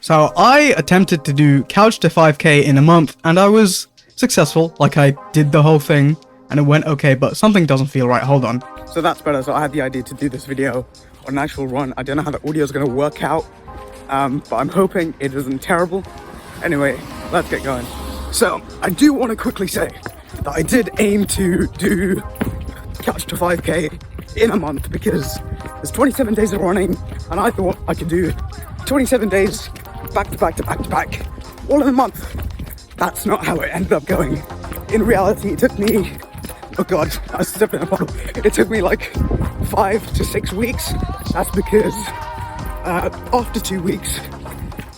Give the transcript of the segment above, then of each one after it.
So I attempted to do Couch to 5k in a month, and I was successful. Like, I did the whole thing and it went okay, but something doesn't feel right. Hold on. So that's better. So I had the idea to do this video on an actual run. I don't know how the audio is going to work out, but I'm hoping it isn't terrible. Anyway, let's get going. So I do want to quickly say that I did aim to do Couch to 5k in a month because there's 27 days of running, and I thought I could do 27 days back to back to back to back all in a month. That's not how it ended up going. In reality, it took me, oh god, I stepped in a bottle. It took me like 5 to 6 weeks. That's because after 2 weeks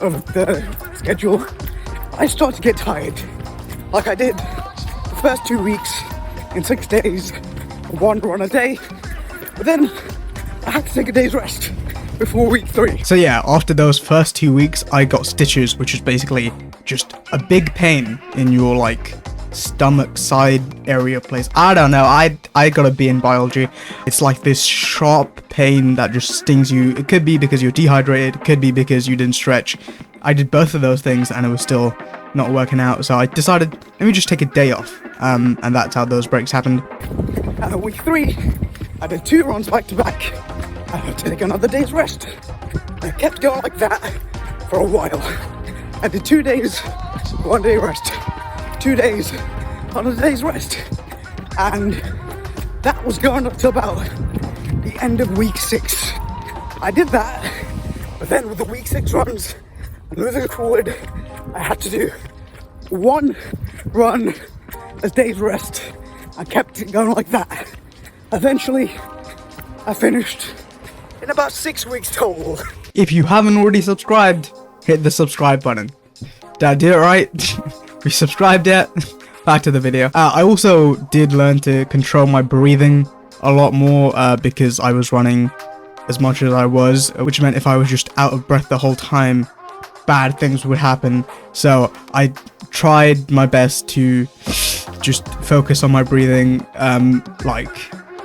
of the schedule, I started to get tired. Like I did the first 2 weeks in 6 days, one run a day, but then I had to take a day's rest before week 3. So yeah, after those first 2 weeks, I got stitches, which is basically just a big pain in your like stomach side area place. I don't know, I got a B in biology. It's like this sharp pain that just stings you. It could be because you're dehydrated, it could be because you didn't stretch. I did both of those things and it was still not working out, so I decided, let me just take a day off, and that's how those breaks happened. Week 3, I did 2 runs back to back. I had to take another day's rest. I kept going like that for a while. I did 2 days, 1 day rest, 2 days, another day's rest, and that was going up to about the end of week 6. I did that, but then with the week 6 runs, moving forward, I had to do 1 run, a day's rest. I kept it going like that. Eventually, I finished in about 6 weeks total. If you haven't already subscribed, hit the subscribe button. Did I do it right? We subscribed yet? Back to the video. I also did learn to control my breathing a lot more because I was running as much as I was, which meant if I was just out of breath the whole time, bad things would happen. So I tried my best to just focus on my breathing like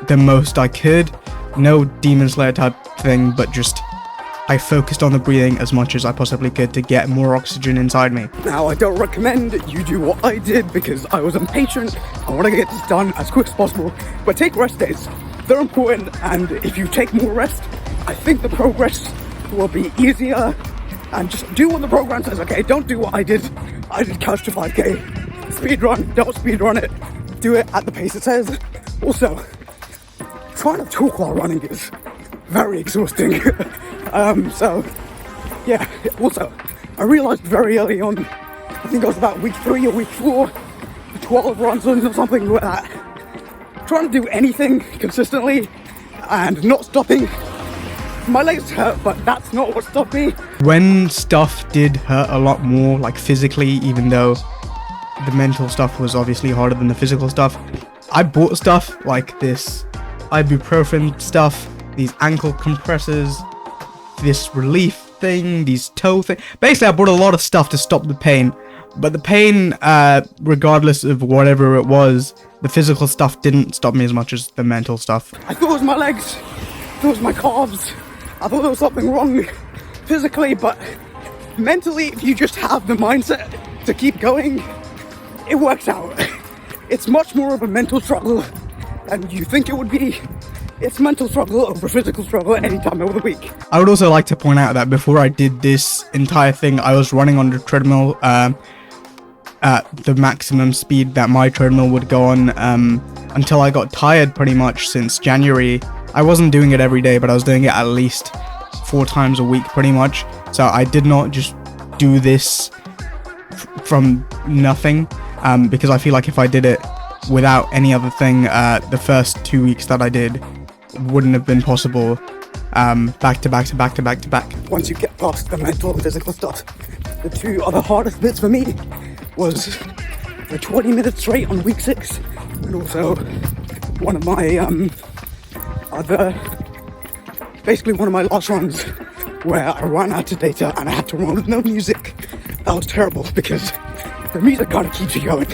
the most I could. No Demon Slayer type thing, but just I focused on the breathing as much as I possibly could to get more oxygen inside me. Now, I don't recommend you do what I did because I was impatient. I want to get this done as quick as possible, but take rest days. They're important, and if you take more rest, I think the progress will be easier. And just do what the program says, okay? Don't do what I did. I did Couch to 5k. Speed run, don't speed run it. Do it at the pace it says. Also, trying to talk while running is very exhausting. So, yeah. Also, I realized very early on, I think it was about week 3 or week 4, 12 runs or something like that. Trying to do anything consistently and not stopping. My legs hurt, but that's not what stopped me. When stuff did hurt a lot more, like physically, even though the mental stuff was obviously harder than the physical stuff, I bought stuff like this ibuprofen stuff, these ankle compressors, this relief thing, these toe thing. Basically, I bought a lot of stuff to stop the pain, but the pain, regardless of whatever it was, the physical stuff didn't stop me as much as the mental stuff. I thought it was my legs, I thought it was my calves. I thought there was something wrong physically, but mentally, if you just have the mindset to keep going, it works out. It's much more of a mental struggle than you think it would be. It's mental struggle over physical struggle any time over the week. I would also like to point out that before I did this entire thing, I was running on the treadmill at the maximum speed that my treadmill would go on until I got tired pretty much since January. I wasn't doing it every day, but I was doing it at least 4 times a week pretty much. So I did not just do this from nothing because I feel like if I did it without any other thing, the first 2 weeks that I did wouldn't have been possible back to back to back to back to back. Once you get past the mental and physical stuff, the 2 other hardest bits for me was the 20 minutes straight on week 6, and also one of my basically one of my last runs where I ran out of data and I had to run with no music. That was terrible because the music kind of keeps you going,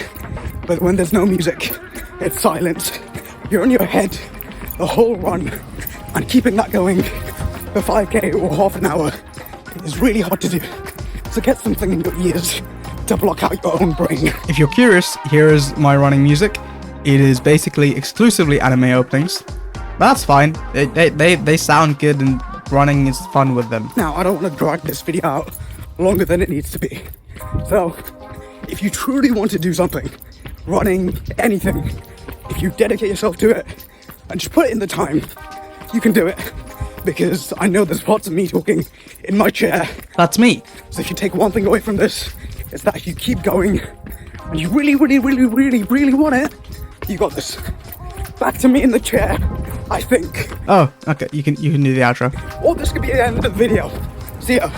but when there's no music, it's silence. You're in your head the whole run, and keeping that going for 5k or half an hour is really hard to do. So get something in your ears to block out your own brain. If you're curious, here is my running music. It is basically exclusively anime openings. But that's fine. They sound good and running is fun with them. Now, I don't want to drag this video out longer than it needs to be. So, if you truly want to do something, running, anything, if you dedicate yourself to it and just put it in the time, you can do it. Because I know there's lots of me talking in my chair. That's me. So if you take one thing away from this, it's that if you keep going and you really, really, really, really, really want it, you got this. Back to me in the chair, I think. Oh, okay. You can do the outro. Or this could be the end of the video. See ya.